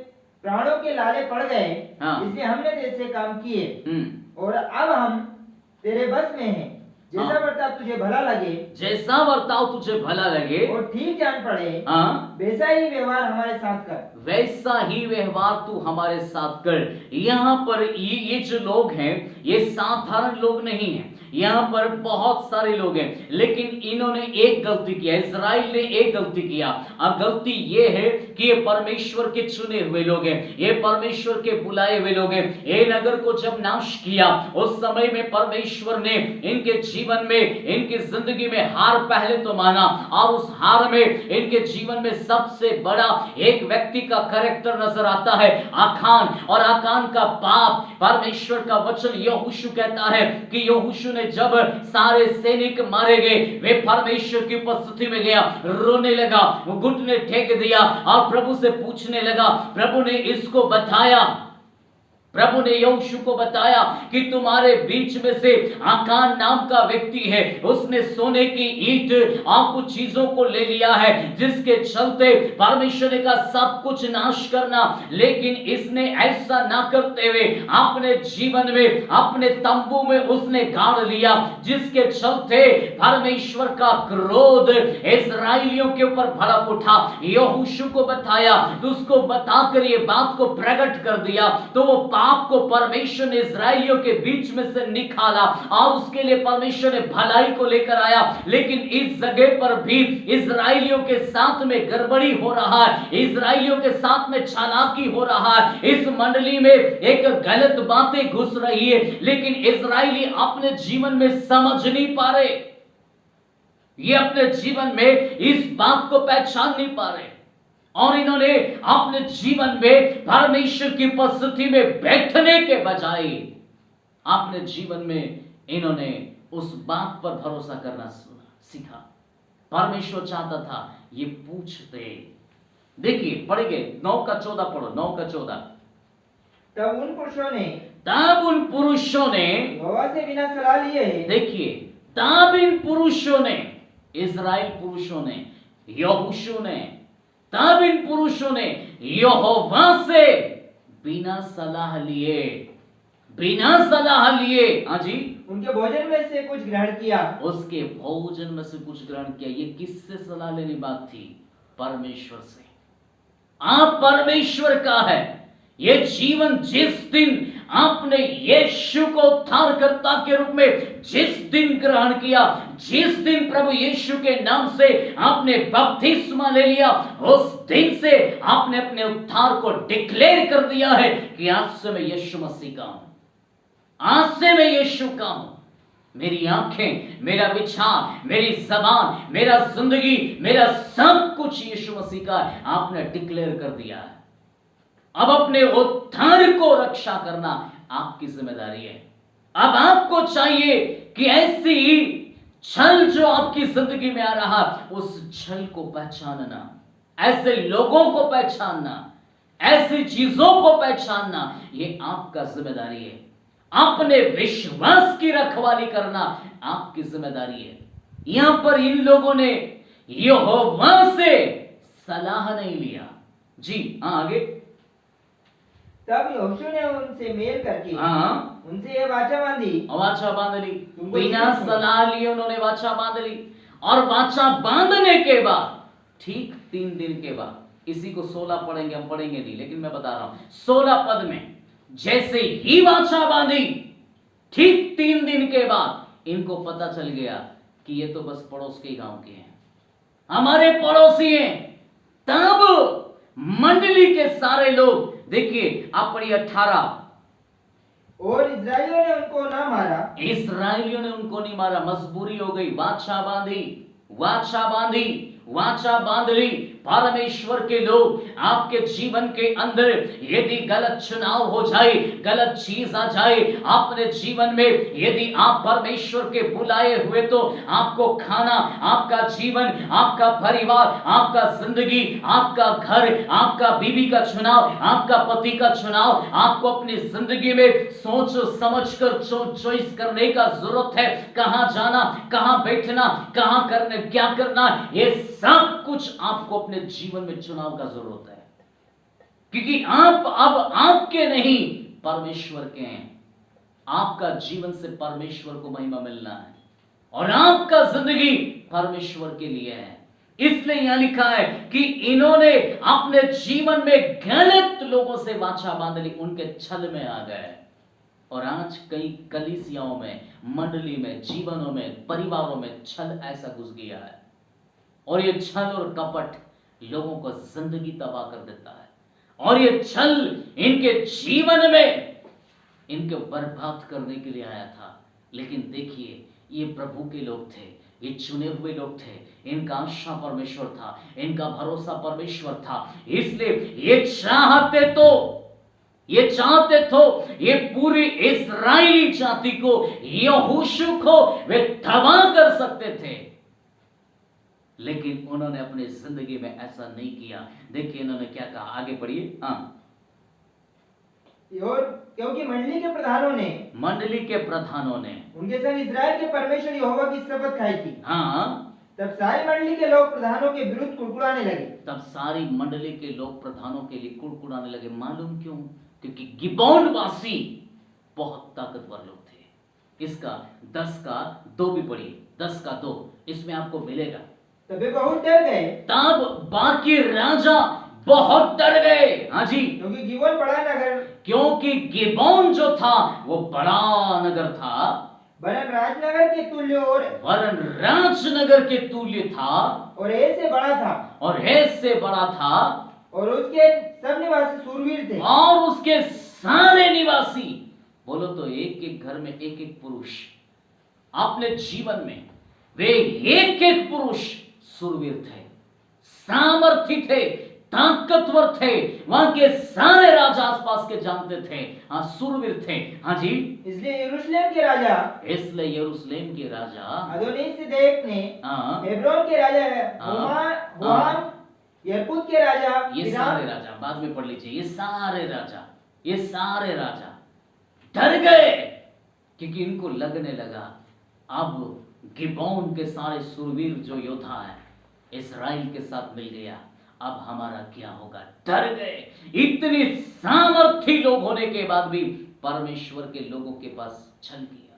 प्राणों के लाले पड़ गए, इसलिए हमने तेरे से काम किए और अब हम तेरे बस में हैं। जैसा बर्ताव तुझे भला लगे, जैसा बर्ताव तुझे भला लगे और ठीक जान पड़े, वैसा ही व्यवहार हमारे साथ कर, वैसा ही व्यवहार तू हमारे साथ कर। यहाँ पर ये जो लोग हैं ये साधारण लोग नहीं हैं, यहाँ पर बहुत सारे लोग हैं, लेकिन इन्होंने एक गलती किया, इजराइल ने एक गलती किया। अब गलती ये है कि ये परमेश्वर के चुने हुए लोग हैं, ये परमेश्वर के बुलाए हुए लोग हैं। ये नगर को जब नाश किया उस समय में परमेश्वर ने इनके जीवन में, इनकी जिंदगी में हार पहले तो माना, और उस हार में इनके जीवन में सबसे बड़ा एक व्यक्ति का कैरेक्टर नजर आता है, आकान। और आकान का बाप, परमेश्वर का वचन यहोशू कहता है कि यहोशू ने जब सारे सैनिक मारे गए, वे परमेश्वर की उपस्थिति में गया, रोने लगा, वो घुटने टेक दिया और प्रभु से पूछने लगा। प्रभु ने इसको बताया, प्रभु ने यहोशू को बताया कि तुम्हारे बीच में से आकान नाम का व्यक्ति है, उसने सोने की ईंट और कुछ चीजों को ले लिया है, जिसके चलते परमेश्वर ने कहा सब कुछ नाश करना, लेकिन इसने ऐसा ना करते हुए अपने जीवन में, अपने तंबू में उसने गाड़ लिया, जिसके चलते परमेश्वर का क्रोध इस्राएलियों के ऊपर भड़क उठा। यहोशू को बताया, तो उसको बताकर ये बात को प्रकट कर दिया, तो वो आपको परमेश्वर ने इस्राएलियों के बीच में से निकाला और उसके लिए परमेश्वर ने भलाई को लेकर आया। लेकिन इस जगह पर भी इस्राएलियों के साथ में गड़बड़ी हो रहा है, इस्राएलियों के साथ में चालाकी हो रहा है, इस मंडली में एक गलत बातें घुस रही है, लेकिन इस्राएली अपने जीवन में समझ नहीं पा रहे, ये अपने जीवन में इस बात को पहचान नहीं पा रहे, और इन्होंने अपने जीवन में परमेश्वर की उपस्थिति में बैठने के बजाय अपने जीवन में इन्होंने उस बात पर भरोसा करना सीखा। परमेश्वर चाहता था ये पूछते। देखिए पढ़ेंगे 9:14 पढ़ो, 9:14। तब उन पुरुषों ने यहोवा से बिना सलाह लिए, देखिए तब इन पुरुषों ने, इस्राएल पुरुषों ने, यहोशू ने, तब इन पुरुषों ने यहोवा से बिना सलाह लिए, बिना सलाह लिए, हाँ जी, उनके भोजन में से कुछ ग्रहण किया, उसके भोजन में से कुछ ग्रहण किया। ये किससे सलाह लेने बात थी? परमेश्वर से। आप परमेश्वर का है ये जीवन। जिस दिन आपने यीशु को उद्धारकर्ता के रूप में जिस दिन ग्रहण किया, जिस दिन प्रभु यीशु के नाम से आपने बपतिस्मा ले लिया, उस दिन से आपने अपने उद्धार को डिक्लेयर कर दिया है कि आज से मैं यीशु मसीह का हूं, आज से मैं यीशु का हूं। मेरी आंखें, मेरा विचार, मेरी जबान, मेरा जिंदगी, मेरा सब कुछ यीशु मसीह का है। आपने डिक्लेयर कर दिया है। अब अपने उद्धार को रक्षा करना आपकी जिम्मेदारी है। अब आपको चाहिए कि ऐसी छल जो आपकी जिंदगी में आ रहा, उस छल को पहचानना, ऐसे लोगों को पहचानना, ऐसी चीजों को पहचानना, ये आपका जिम्मेदारी है। अपने विश्वास की रखवाली करना आपकी जिम्मेदारी है। यहां पर इन लोगों ने यहोवा से सलाह नहीं लिया। जी हाँ, आगे। तब यहोशू ने उनसे मेल करके उनसे ये वाचा बांधी, वाचा बांध ली, बिना सलाह लिए उन्होंने वाचा बांध ली। और वाचा बांधने के बाद ठीक 3 दिन के बाद, इसी को 16 पढ़ेंगे, हम पढ़ेंगे नहीं, लेकिन मैं बता रहा हूं 16 पद में जैसे ही वाचा बांधी, ठीक 3 दिन के बाद इनको पता चल गया कि ये तो बस पड़ोस के गांव के हैं, हमारे पड़ोसी हैं। तब मंडली के सारे लोग, देखिए आप पढ़िए 18, और इस्राएलियों ने उनको ना मारा। इसराइलियों ने उनको नहीं मारा, मजबूरी हो गई, वाचा बांधी, वाचा बांधी, वाचा बांध ली। परमेश्वर के लोग, आपके जीवन के अंदर यदि गलत चुनाव हो जाए, गलत चीज आ जाए अपने जीवन में, यदि आप परमेश्वर के बुलाए हुए, तो आपको खाना, आपका जीवन, आपका परिवार, आपका जिंदगी, आपका घर, आपका बीवी का चुनाव, आपका पति का चुनाव, आपको अपनी जिंदगी में सोच समझ कर चॉइस करने का जरूरत है। कहां जाना, कहां बैठना, कहां करने, क्या करना, ये सब कुछ आपको अपने जीवन में चुनाव का जरूरत है, क्योंकि आप अब आपके नहीं, परमेश्वर के हैं। आपका जीवन से परमेश्वर को महिमा मिलना है और आपका जिंदगी परमेश्वर के लिए है। इसलिए यहां लिखा है कि इन्होंने अपने जीवन में गलत लोगों से वाचा बांध ली, उनके छल में आ गए। और आज कई कलीसियाओं में, मंडली में, जीवनों में, परिवारों में छल ऐसा घुस गया है, और ये छल और कपट लोगों को जिंदगी तबाह कर देता है, और ये छल इनके जीवन में इनको बर्बाद करने के लिए आया था। लेकिन देखिए, ये प्रभु के लोग थे, ये चुने हुए लोग थे, इनका आशा परमेश्वर था, इनका भरोसा परमेश्वर था। इसलिए ये चाहते तो ये पूरी इस्राएली जाति को, यहोशू को वे तबाह कर सकते थे, लेकिन उन्होंने अपनी जिंदगी में ऐसा नहीं किया। देखिए इन्होंने क्या कहा, आगे पढ़िए। और क्योंकि मंडली के प्रधानों ने उनके संग इस्राएल के परमेश्वर यहोवा की शपथ खाई थी। तब सारी मंडली के लोग प्रधानों के विरुद्ध कुड़कुड़ाने लगे। तब सारी मंडली के लोग प्रधानों के लिए कुड़कुड़ाने लगे। मालूम क्यों? क्योंकि गिबोन वासी बहुत ताकतवर लोग थे। इसका 10 का 2 भी पढ़िए, 10 का 2 इसमें आपको मिलेगा। तब वे बहुत डर गए। तब बाकी राजा बहुत डर गए। हाँ जी, क्योंकि गिबोन बड़ा नगर, क्योंकि गिबोन जो था वो बड़ा नगर था, वरन राजनगर के तुल्य, वरन राजनगर के तुल्य था, और ऐसे बड़ा था, और ऐसे बड़ा था, और उसके सब निवासी सूरवीर थे, और उसके सारे निवासी, बोलो तो एक एक घर में एक एक पुरुष अपने जीवन में वे एक एक पुरुष सूरवीर थे, सामर्थी थे, ताकतवर थे। वहां के सारे राजा आसपास के जानते थे, हाँ सूरवीर थे। हाँ जी, इसलिए यरूशलेम के राजा अदोनीसिदेक ने हेब्रोन के राजा हुआम, यरकूत के राजा, ये सारे राजा बाद में पढ़ लीजिए, ये सारे राजा डर गए, क्योंकि इनको लगने लगा अब गिबोन के सारे सूरवीर जो योद्धा है इस्राएल के साथ मिल गया, अब हमारा क्या होगा। डर गए। इतने सामर्थी लोग होने के बाद भी परमेश्वर के लोगों के पास छल किया,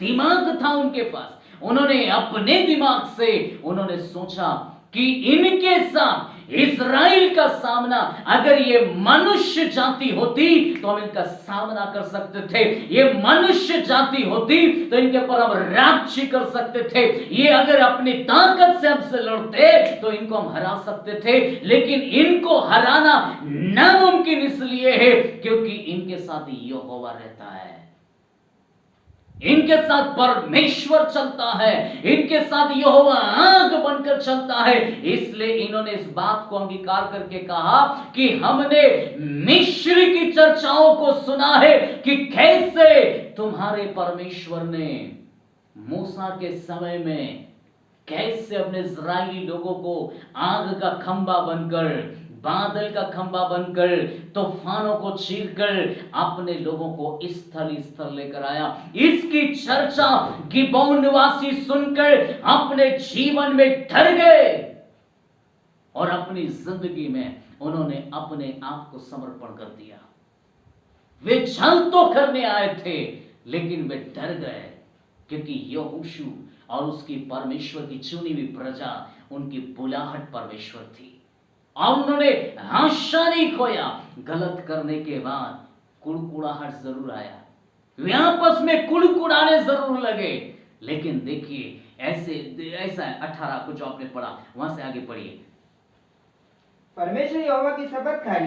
दिमाग था उनके पास। उन्होंने अपने दिमाग से उन्होंने सोचा कि इनके साथ इस्राएल का सामना, अगर ये मनुष्य जाति होती तो हम इनका सामना कर सकते थे, ये मनुष्य जाति होती तो इनके पर हम राज्य कर सकते थे, ये अगर अपनी ताकत से हमसे लड़ते तो इनको हम हरा सकते थे, लेकिन इनको हराना नामुमकिन इसलिए है क्योंकि इनके साथ यहोवा रहता है, इनके साथ परमेश्वर चलता है, इनके साथ यहोवा आग बनकर चलता है। इसलिए इन्होंने इस बात को अंगीकार करके कहा कि हमने मिस्र की चर्चाओं को सुना है कि कैसे तुम्हारे परमेश्वर ने मूसा के समय में कैसे अपने इस्राएली लोगों को आग का खंबा बनकर, बादल का खंबा बनकर, तूफानों को चीरकर अपने लोगों को स्थल लेकर आया। इसकी चर्चा गिबोन निवासी सुनकर अपने जीवन में डर गए और अपनी जिंदगी में उन्होंने अपने आप को समर्पण कर दिया। वे छल तो करने आए थे लेकिन वे डर गए, क्योंकि यहोशू और उसकी परमेश्वर की चुनी हुई प्रजा, उनकी बुलाहट परमेश्वर थी और उन्होंने आशा नहीं खोया। गलत करने के बाद कुड़कुड़ाहट जरूर आया, वे आपस में कुड़कुड़ाने जरूर लगे, लेकिन देखिए ऐसा है 18 को जो आपने पढ़ा वहां से आगे पढ़िए। परमेश्वर यहोवा की शपथ खाई,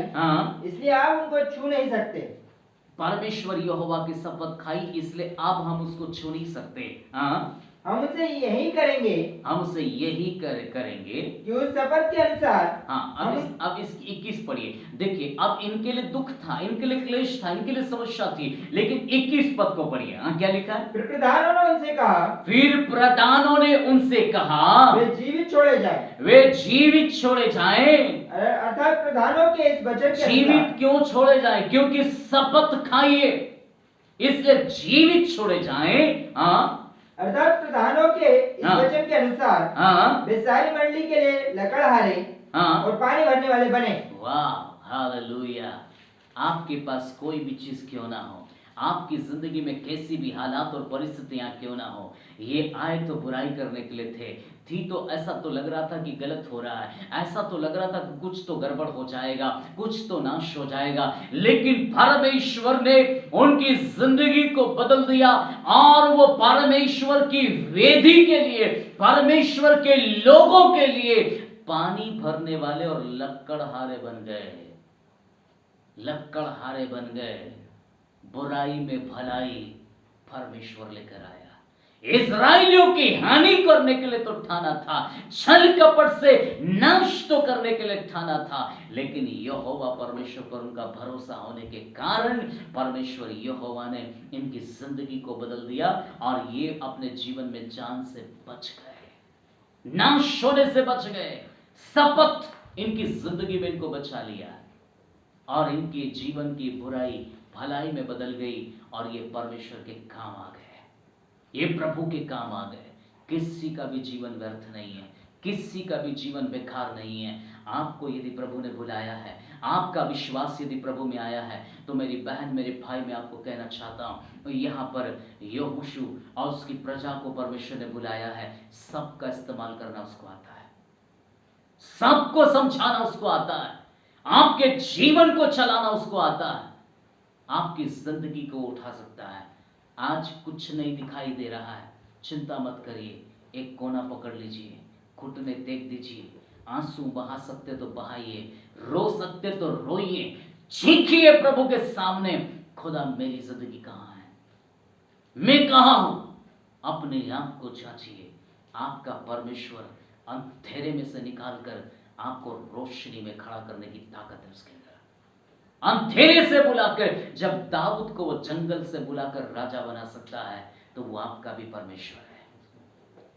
इसलिए आप उनको छू नहीं सकते, परमेश्वर यहोवा की शपथ खाई, इसलिए अब हम उसको छू नहीं सकते। हाँ, हम उसे यही करेंगे, हम उसे यही करेंगे कि उस शपथ के अनुसार। हाँ, अब इस 21 पढ़िए। देखिए, अब इनके लिए दुख था, इनके लिए क्लेश था, इनके लिए समस्या थी, लेकिन 21 पद को पढ़िए। हाँ, क्या लिखा है? फिर प्रधानों ने उनसे कहा, फिर प्रधानों ने उनसे कहा, वे जीवित छोड़े जाए। वे जीवित छोड़े जाएं। अर्थात प्रधानों के इस वचन के जीवित अनुसार, क्यों छोड़े जाएं? क्योंकि शपथ खाइए, इसलिए जीवित छोड़े जाएं। हाँ, अर्थात प्रधानों के इस हाँ। वचन के अनुसार हाँ, वे सारी मंडली के लिए लकड़हारे हाँ। और पानी भरने वाले बने। वाह, हालेलुया। आपके पास कोई भी चीज क्यों ना हो, आपकी जिंदगी में कैसी भी हालात और परिस्थितियां क्यों ना हो, ये आए तो बुराई करने के लिए थी तो ऐसा तो लग रहा था कि गलत हो रहा है, ऐसा तो लग रहा था कि कुछ तो गड़बड़ हो जाएगा, कुछ तो नाश हो जाएगा, लेकिन परमेश्वर ने उनकी जिंदगी को बदल दिया और वो परमेश्वर की वेदी के लिए, परमेश्वर के लोगों के लिए पानी भरने वाले और लकड़हारे बन गए। लकड़हारे बन गए। बुराई में भलाई परमेश्वर लेकर आया। इस्राएलियों की हानि करने के लिए तो ठाना था, छल कपट से नाश तो करने के लिए ठाना था, लेकिन यहोवा परमेश्वर पर उनका भरोसा होने के कारण परमेश्वर यहोवा ने इनकी जिंदगी को बदल दिया और ये अपने जीवन में जान से बच गए, नाश होने से बच गए। शपथ इनकी जिंदगी में इनको बचा लिया और इनके जीवन की बुराई भलाई में बदल गई और ये परमेश्वर के काम आ गए, ये प्रभु के काम आ गए। किसी का भी जीवन व्यर्थ नहीं है, किसी का भी जीवन बेकार नहीं है। आपको यदि प्रभु ने बुलाया है, आपका विश्वास यदि प्रभु में आया है, तो मेरी बहन, मेरे भाई, मैं आपको कहना चाहता हूँ, यहाँ पर यहोशू और उसकी प्रजा को परमेश्वर ने बुलाया है। सबका इस्तेमाल करना उसको आता है, सबको समझाना उसको आता है, आपके जीवन को चलाना उसको आता है, आपकी जिंदगी को उठा सकता है। आज कुछ नहीं दिखाई दे रहा है, चिंता मत करिए, एक कोना पकड़ लीजिए, घुटने टेक दीजिए, आंसू बहा सकते तो बहाइए, रो सकते तो रोइए, चीखिए प्रभु के सामने, खुदा मेरी जिंदगी कहाँ है, मैं कहाँ हूं। अपने आप को जांचिए, आपका परमेश्वर अंधेरे में से निकालकर आपको रोशनी में खड़ा करने की ताकत है उसके अंदर। अंधेरे से बुलाकर, जब दाऊद को वो जंगल से बुलाकर राजा बना सकता है, तो वो आपका भी परमेश्वर है,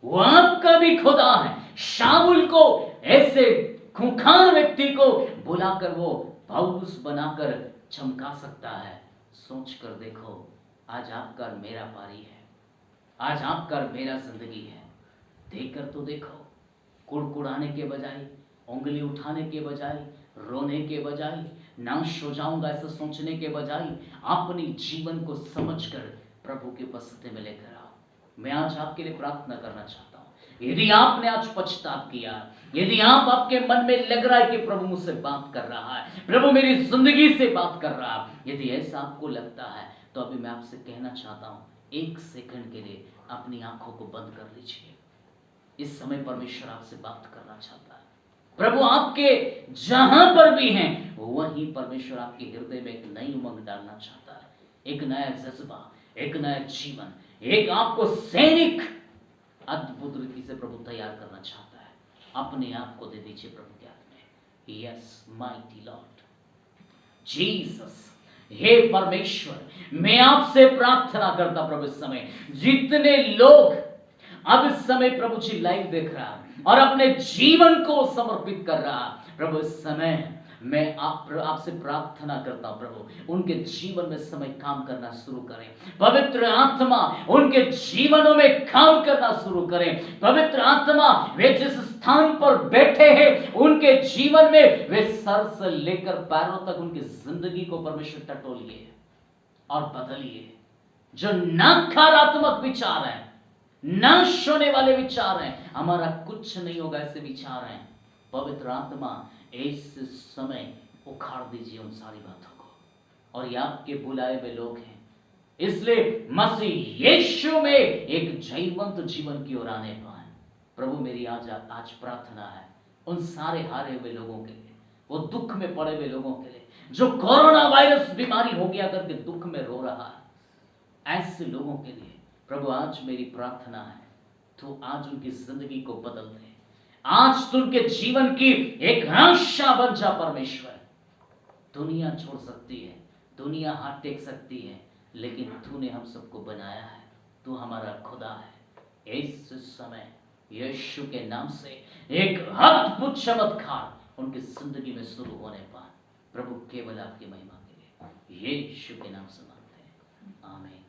वो आपका भी खुदा है। शाऊल को, ऐसे खूंखार व्यक्ति को बुलाकर वो पौलुस बनाकर चमका सकता है। सोच कर देखो, आज आपका और मेरा पारी है, आज आपका और मेरा जिंदगी है। देखकर तो देखो, कुड़कुड़ाने के बजाय, उंगली उठाने के बजाय, रोने के बजाय, नाश हो जाऊंगा ऐसा सोचने के बजाय, अपने जीवन को समझकर प्रभु की उपस्थिति में लेकर आओ। मैं आज आपके लिए प्रार्थना करना चाहता हूं। यदि आपने आज पछतावा किया, यदि आपके मन में लग रहा है कि प्रभु मुझसे बात कर रहा है, प्रभु मेरी जिंदगी से बात कर रहा है, यदि ऐसा आपको लगता है, तो अभी मैं आपसे कहना चाहता हूं, एक सेकंड के लिए अपनी आंखों को बंद कर लीजिए। इस समय परमेश्वर आपसे बात करना चाहता है। प्रभु आपके जहां पर भी हैं, वहीं परमेश्वर आपके हृदय में एक नई उमंग डालना चाहता है, एक नया जज्बा, एक नया जीवन, एक आपको सैनिक अद्भुत रीति से प्रभु तैयार करना चाहता है। अपने आप को दे दीजिए प्रभु के हाथ में। Yes mighty lord Jesus. हे परमेश्वर, मैं आपसे प्रार्थना करता प्रभु, इस समय जितने लोग अब इस समय प्रभु जी लाइव देख रहा और अपने जीवन को समर्पित कर रहा, प्रभु इस समय मैं आपसे प्रार्थना करता हूं प्रभु, उनके जीवन में समय काम करना शुरू करें। पवित्र आत्मा उनके जीवनों में काम करना शुरू करें। पवित्र आत्मा वे जिस स्थान पर बैठे हैं, उनके जीवन में वे सर से लेकर पैरों तक उनकी जिंदगी को परमेश्वर टटोलिए और बदलिए। जो नकारात्मक विचार हैं, नाश होने वाले विचार हैं, हमारा कुछ नहीं होगा ऐसे विचार हैं, पवित्र आत्मा इस समय उखाड़ दीजिए उन सारी बातों को। और ये आपके बुलाए हुए लोग हैं, इसलिए मसीह यीशु में एक जीवंत जीवन की ओर आने पाए। प्रभु मेरी आज प्रार्थना है उन सारे हारे हुए लोगों के लिए, वो दुख में पड़े हुए लोगों के लिए, जो कोरोना वायरस बीमारी हो गया करके दुख में रो रहा है, ऐसे लोगों के लिए प्रभु आज मेरी प्रार्थना है, तो आज उनकी जिंदगी को बदल दे। आज तो उनके जीवन की एक आशा बन जा परमेश्वर। दुनिया छोड़ सकती है, दुनिया हाथ टेक सकती है, लेकिन तूने हम सबको बनाया है, तू हमारा खुदा है। इस समय यीशु के नाम से एक अद्भुत चमत्कार उनकी जिंदगी में शुरू होने पाए। प्रभु केवल आपकी महिमा के लिए यीशु के नाम से मांगते हैं, आमीन।